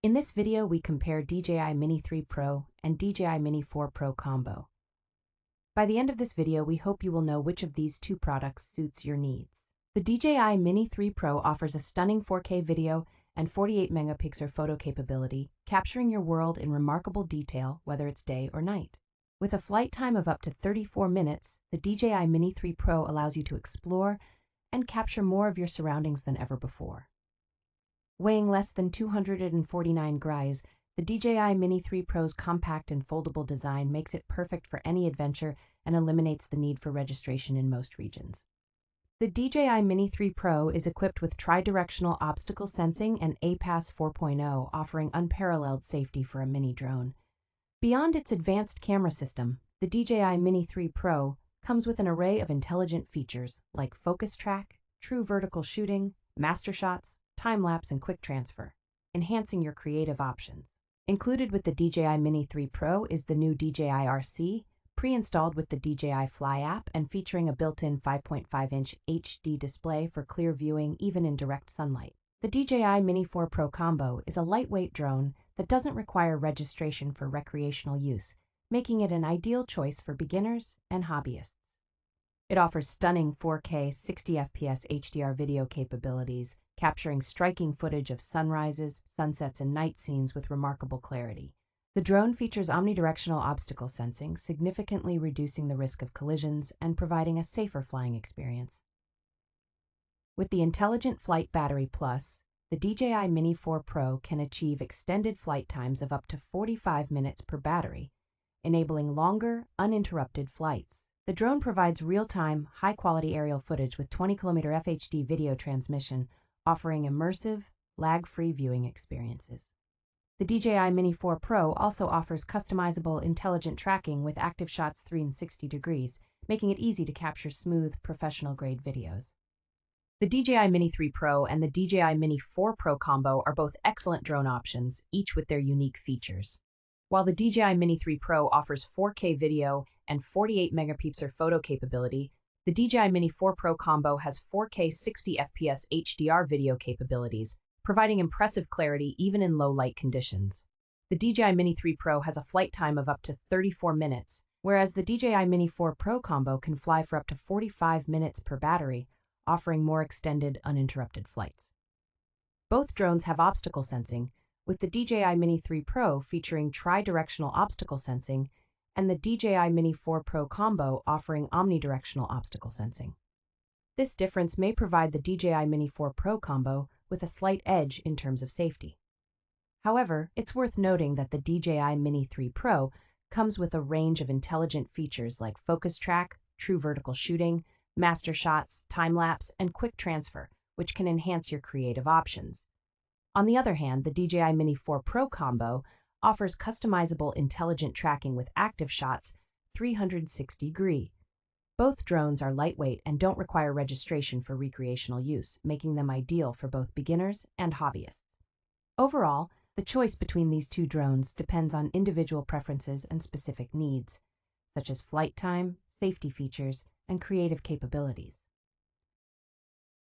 In this video, we compare DJI Mini 3 Pro and DJI Mini 4 Pro combo. By the end of this video, we hope you will know which of these two products suits your needs. The DJI Mini 3 Pro offers a stunning 4K video and 48 megapixel photo capability, capturing your world in remarkable detail, whether it's day or night. With a flight time of up to 34 minutes, the DJI Mini 3 Pro allows you to explore and capture more of your surroundings than ever before. Weighing less than 249 grams, the DJI Mini 3 Pro's compact and foldable design makes it perfect for any adventure and eliminates the need for registration in most regions. The DJI Mini 3 Pro is equipped with tri-directional obstacle sensing and APAS 4.0, offering unparalleled safety for a mini drone. Beyond its advanced camera system, the DJI Mini 3 Pro comes with an array of intelligent features like FocusTrack, true vertical shooting, MasterShots, Timelapse, and QuickTransfer, enhancing your creative options. Included with the DJI Mini 3 Pro is the new DJI RC, pre-installed with the DJI Fly app and featuring a built-in 5.5-inch HD display for clear viewing even in direct sunlight. The DJI Mini 4 Pro combo is a lightweight drone that doesn't require registration for recreational use, making it an ideal choice for beginners and hobbyists. It offers stunning 4K 60 FPS HDR video capabilities, capturing striking footage of sunrises, sunsets, and night scenes with remarkable clarity. The drone features omnidirectional obstacle sensing, significantly reducing the risk of collisions and providing a safer flying experience. With the Intelligent Flight Battery Plus, the DJI Mini 4 Pro can achieve extended flight times of up to 45 minutes per battery, enabling longer, uninterrupted flights. The drone provides real-time, high-quality aerial footage with 20-kilometer FHD video transmission, offering immersive, lag-free viewing experiences. The DJI Mini 4 Pro also offers customizable intelligent tracking with ActiveShots 360 degrees, making it easy to capture smooth, professional-grade videos. The DJI Mini 3 Pro and the DJI Mini 4 Pro combo are both excellent drone options, each with their unique features. While the DJI Mini 3 Pro offers 4K video and 48 megapixel photo capability, the DJI Mini 4 Pro combo has 4K 60 FPS HDR video capabilities, providing impressive clarity even in low-light conditions. The DJI Mini 3 Pro has a flight time of up to 34 minutes, whereas the DJI Mini 4 Pro combo can fly for up to 45 minutes per battery, offering more extended, uninterrupted flights. Both drones have obstacle sensing, with the DJI Mini 3 Pro featuring tri-directional obstacle sensing and the DJI Mini 4 Pro combo offering omnidirectional obstacle sensing. This difference may provide the DJI Mini 4 Pro combo with a slight edge in terms of safety. However, it's worth noting that the DJI Mini 3 Pro comes with a range of intelligent features like FocusTrack, true vertical shooting, MasterShots, Timelapse, and QuickTransfer, which can enhance your creative options. On the other hand, the DJI Mini 4 Pro combo offers customizable intelligent tracking with ActiveShots 360 degree. Both drones are lightweight and don't require registration for recreational use, making them ideal for both beginners and hobbyists. Overall, the choice between these two drones depends on individual preferences and specific needs, such as flight time, safety features, and creative capabilities.